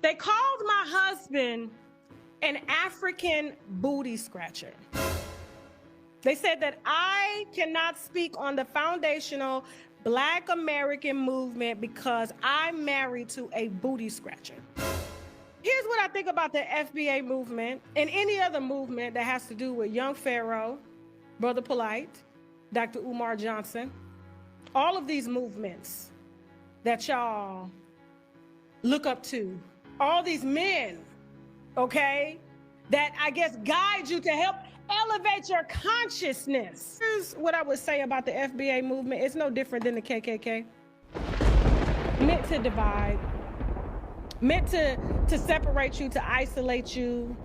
They called my husband an African booty scratcher. They said that I cannot speak on the foundational Black American movement because I'm married to a booty scratcher. Here's what I think about the FBA movement and any other movement that has to do with Young Pharaoh, Brother Polite, Dr. Umar Johnson, all of these movements that y'all look up to, all these men, okay, that I guess guide you to help elevate your consciousness. Here's what I would say about the FBA movement. It's no different than the KKK. Meant to divide, meant to separate you, to isolate you,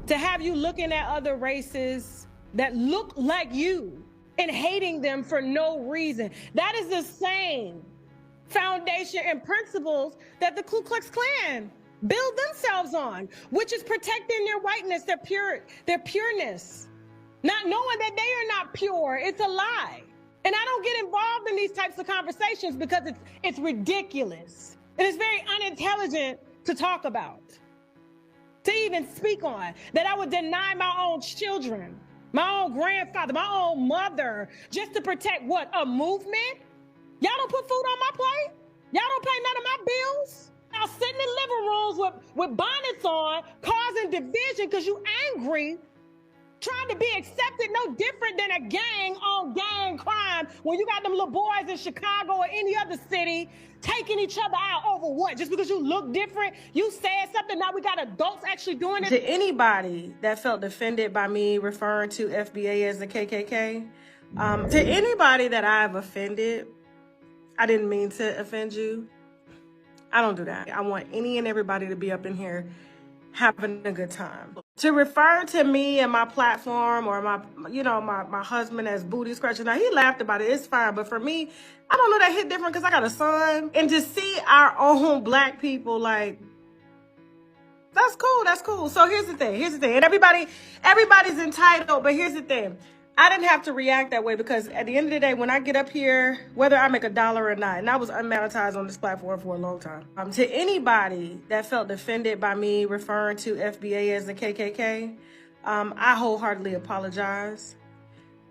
to have you looking at other races that look like you and hating them for no reason. That is the same foundation and principles that the Ku Klux Klan build themselves on, which is protecting their whiteness, their pureness, not knowing that they are not pure. It's a lie. And I don't get involved in these types of conversations because it's ridiculous. And it's very unintelligent to talk about, to even speak on, that I would deny my own children, my own grandfather, my own mother, just to protect what? A movement? Y'all don't put food on my plate? Y'all don't pay none of my bills? Y'all sitting in living rooms with bonnets on, causing division because you angry, trying to be accepted, no different than a gang on gang crime when you got them little boys in Chicago or any other city taking each other out over what? Just because you look different, you said something, now we got adults actually doing it. To anybody that felt offended by me referring to FBA as the KKK, to anybody that I've offended, I didn't mean to offend you. I don't do that. I want any and everybody to be up in here having a good time. To refer to me and my platform or my husband as booty scratcher, now he laughed about it, it's fine. But for me, I don't know, that hit different because I got a son. And to see our own Black people, like, that's cool. So here's the thing. And everybody's entitled, but here's the thing. I didn't have to react that way because at the end of the day, when I get up here, whether I make $1 or not, and I was unmonetized on this platform for a long time. To anybody that felt offended by me referring to FBA as the KKK, I wholeheartedly apologize.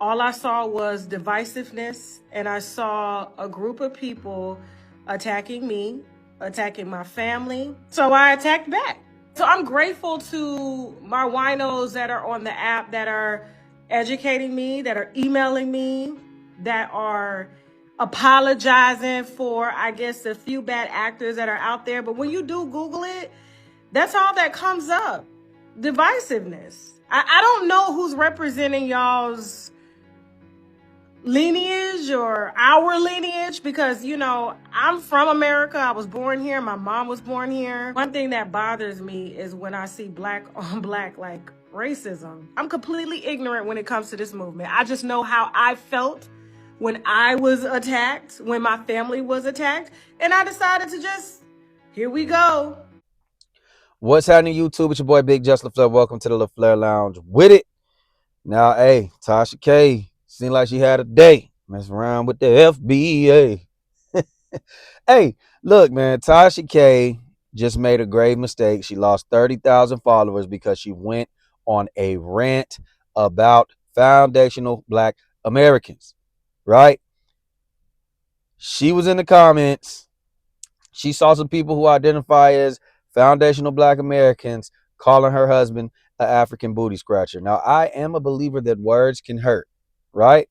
All I saw was divisiveness, and I saw a group of people attacking me, attacking my family. So I attacked back. So I'm grateful to my winos that are on the app that are educating me, that are emailing me, that are apologizing for, I guess, the few bad actors that are out there. But when you do Google it, that's all that comes up. Divisiveness. I don't know who's representing y'all's lineage or our lineage because, I'm from America. I was born here. My mom was born here. One thing that bothers me is when I see Black on Black, like, racism. I'm completely ignorant when it comes to this movement. I just know how I felt when I was attacked, when my family was attacked, and I decided to just, here we go. What's happening, YouTube? It's your boy Big Just LaFleur. Welcome to the LaFleur Lounge with it. Now, hey, Tasha K seemed like she had a day messing around with the FBA. Hey, look, man, Tasha K just made a grave mistake. She lost 30,000 followers because she went on a rant about foundational Black Americans, right? She was in the comments. She saw some people who identify as foundational Black Americans calling her husband an African booty scratcher. Now, I am a believer that words can hurt, right?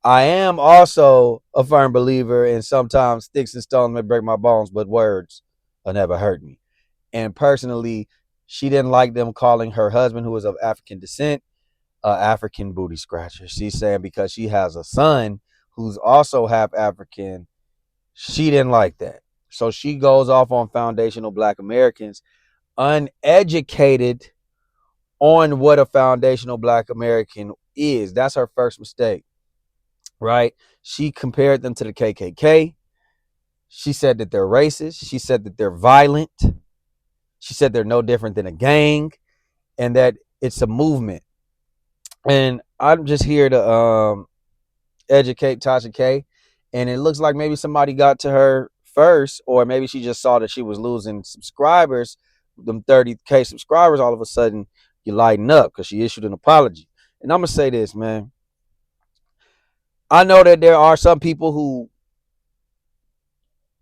I am also a firm believer in sometimes sticks and stones may break my bones, but words will never hurt me. And personally, she didn't like them calling her husband, who is of African descent, African booty scratcher. She's saying because she has a son who's also half African, she didn't like that. So she goes off on foundational Black Americans, uneducated on what a foundational Black American is. That's her first mistake, right? She compared them to the KKK. She said that they're racist. She said that they're violent. She said they're no different than a gang and that it's a movement. And I'm just here to educate Tasha K. And it looks like maybe somebody got to her first, or maybe she just saw that she was losing subscribers, them 30K subscribers. All of a sudden, you lighten up because she issued an apology. And I'm gonna say this, man. I know that there are some people who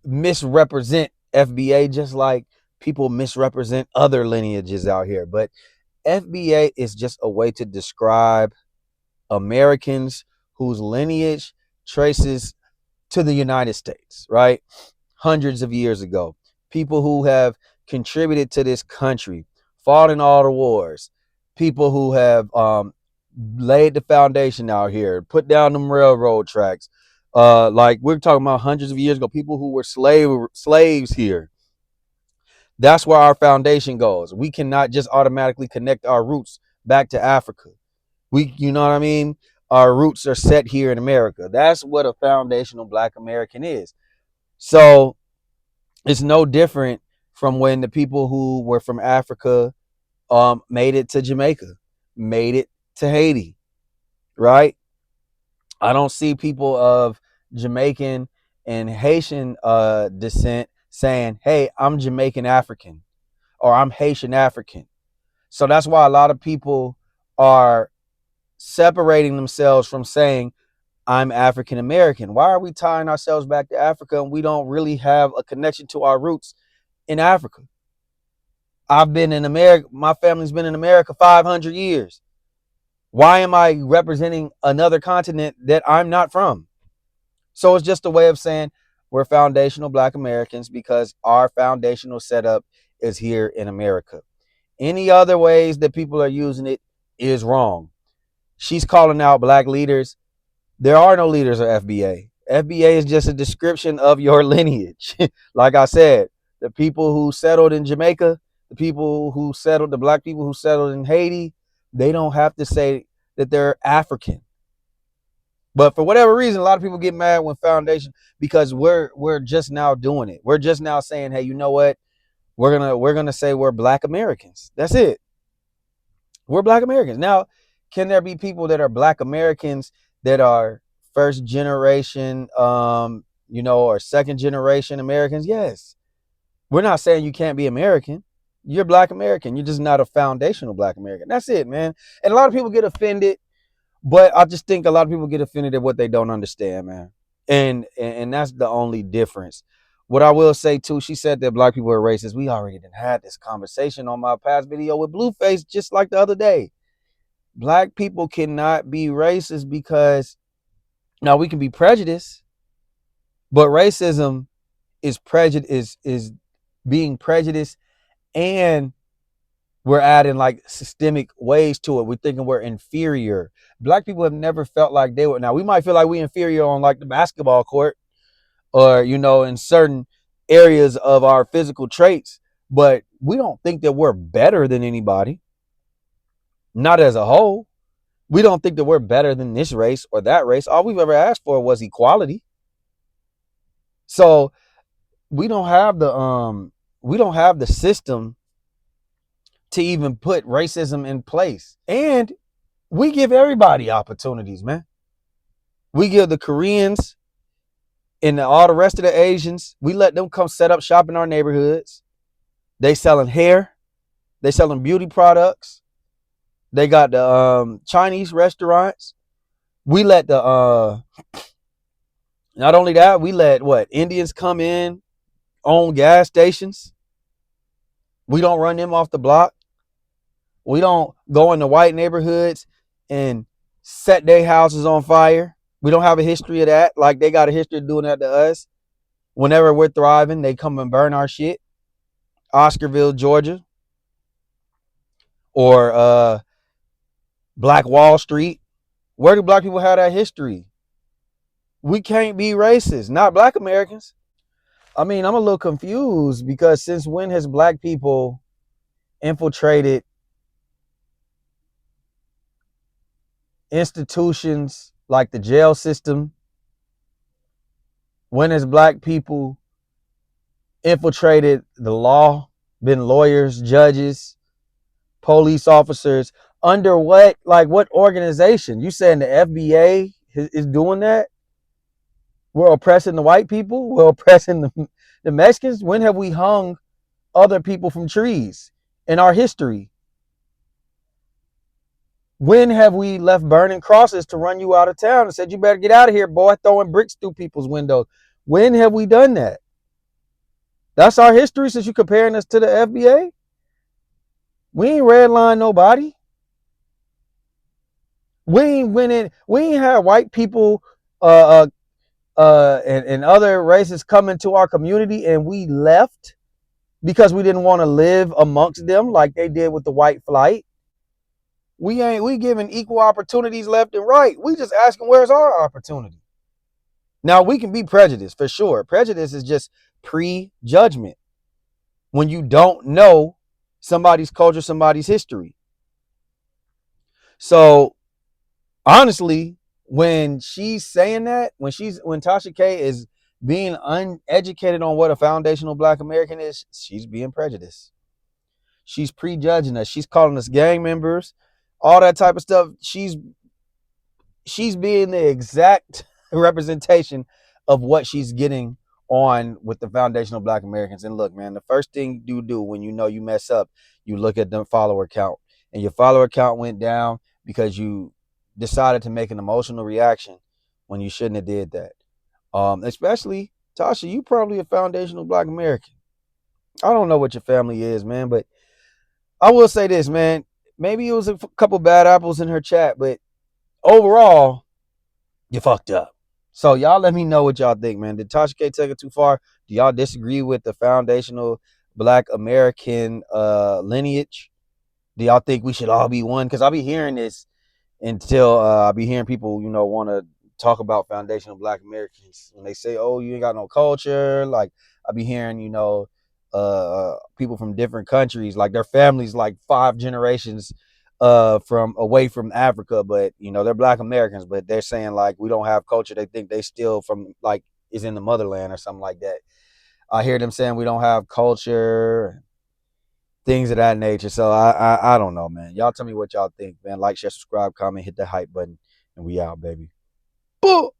misrepresent FBA just like people misrepresent other lineages out here. But FBA is just a way to describe Americans whose lineage traces to the United States, right? Hundreds of years ago. People who have contributed to this country, fought in all the wars, people who have laid the foundation out here, put down them railroad tracks. Like we're talking about hundreds of years ago, people who were slaves here. That's where our foundation goes. We cannot just automatically connect our roots back to Africa. You know what I mean? Our roots are set here in America. That's what a foundational Black American is. So it's no different from when the people who were from Africa made it to Jamaica, made it to Haiti, right? I don't see people of Jamaican and Haitian descent saying, hey, I'm Jamaican African or I'm Haitian African. So that's why a lot of people are separating themselves from saying, I'm African American. Why are we tying ourselves back to Africa and we don't really have a connection to our roots in Africa? I've been in America. My family's been in America 500 years. Why am I representing another continent that I'm not from? So it's just a way of saying we're foundational Black Americans because our foundational setup is here in America. Any other ways that people are using it is wrong. She's calling out Black leaders. There are no leaders of FBA. FBA is just a description of your lineage. Like I said, the people who settled in Jamaica, the Black people who settled in Haiti, they don't have to say that they're African. But for whatever reason, a lot of people get mad when foundation because we're just now doing it. We're just now saying, hey, you know what? We're gonna say we're Black Americans. That's it. We're Black Americans. Now, can there be people that are Black Americans that are first generation, or second generation Americans? Yes. We're not saying you can't be American. You're Black American. You're just not a foundational Black American. That's it, man. And a lot of people get offended, but I just think a lot of people get offended at what they don't understand, man. And that's the only difference. What I will say too, she said that Black people are racist. We already had this conversation on my past video with Blueface just like the other day. Black people cannot be racist because now we can be prejudiced, but racism is prejudice is being prejudiced, and we're adding like systemic ways to it. We're thinking we're inferior. Black people have never felt like they were. Now we might feel like we inferior on like the basketball court or in certain areas of our physical traits, but we don't think that we're better than anybody. Not as a whole. We don't think that we're better than this race or that race. All we've ever asked for was equality. So we don't have the system to even put racism in place. And we give everybody opportunities, man. We give the Koreans and all the rest of the Asians, we let them come set up shop in our neighborhoods. They selling hair. They selling beauty products. They got the Chinese restaurants. We let not only that, we let Indians come in, own gas stations. We don't run them off the block. We don't go into white neighborhoods and set their houses on fire. We don't have a history of that. Like they got a history of doing that to us. Whenever we're thriving, they come and burn our shit. Oscarville, Georgia, or Black Wall Street. Where do Black people have that history? We can't be racist, not Black Americans. I mean, I'm a little confused because since when has Black people infiltrated institutions like the jail system? When has Black people infiltrated the law, been lawyers, judges, police officers? Under what organization? You saying the FBA is doing that? We're oppressing the white people. We're oppressing The Mexicans, when have we hung other people from trees in our history? When have we left burning crosses to run you out of town and said, you better get out of here, boy, throwing bricks through people's windows? When have we done that? That's our history since you're comparing us to the FBA? We ain't redline nobody. We ain't had white people and other races come into our community and we left because we didn't want to live amongst them like they did with the white flight. We giving equal opportunities left and right. We just asking where's our opportunity. Now we can be prejudiced for sure. Prejudice is just prejudgment when you don't know somebody's culture, somebody's history. So honestly, when she's saying that, when Tasha K is being uneducated on what a foundational Black American is, she's being prejudiced. She's prejudging us. She's calling us gang members, all that type of stuff. She's being the exact representation of what she's getting on with the foundational Black Americans. And look, man, the first thing you do when you know you mess up, you look at the follower count, and your follower count went down because you decided to make an emotional reaction when you shouldn't have did that. Especially Tasha, you probably a foundational Black American. I don't know what your family is, man, but I will say this, man. Maybe it was a couple bad apples in her chat, but overall, you fucked up. So y'all let me know what y'all think, man. Did Tasha K take it too far? Do y'all disagree with the foundational Black American lineage? Do y'all think we should all be one? Because I'll be hearing this until I'll be hearing people, want to talk about foundational Black Americans. When they say, oh, you ain't got no culture, like I'll be hearing, people from different countries, like their families, like 5 generations from away from Africa, but they're Black Americans, but they're saying like we don't have culture. They think they still from like is in the motherland or something like that. I hear them saying we don't have culture, things of that nature. So I don't know, man. Y'all tell me what y'all think, man. Like, share, subscribe, comment, hit the hype button, and we out, baby. Boo!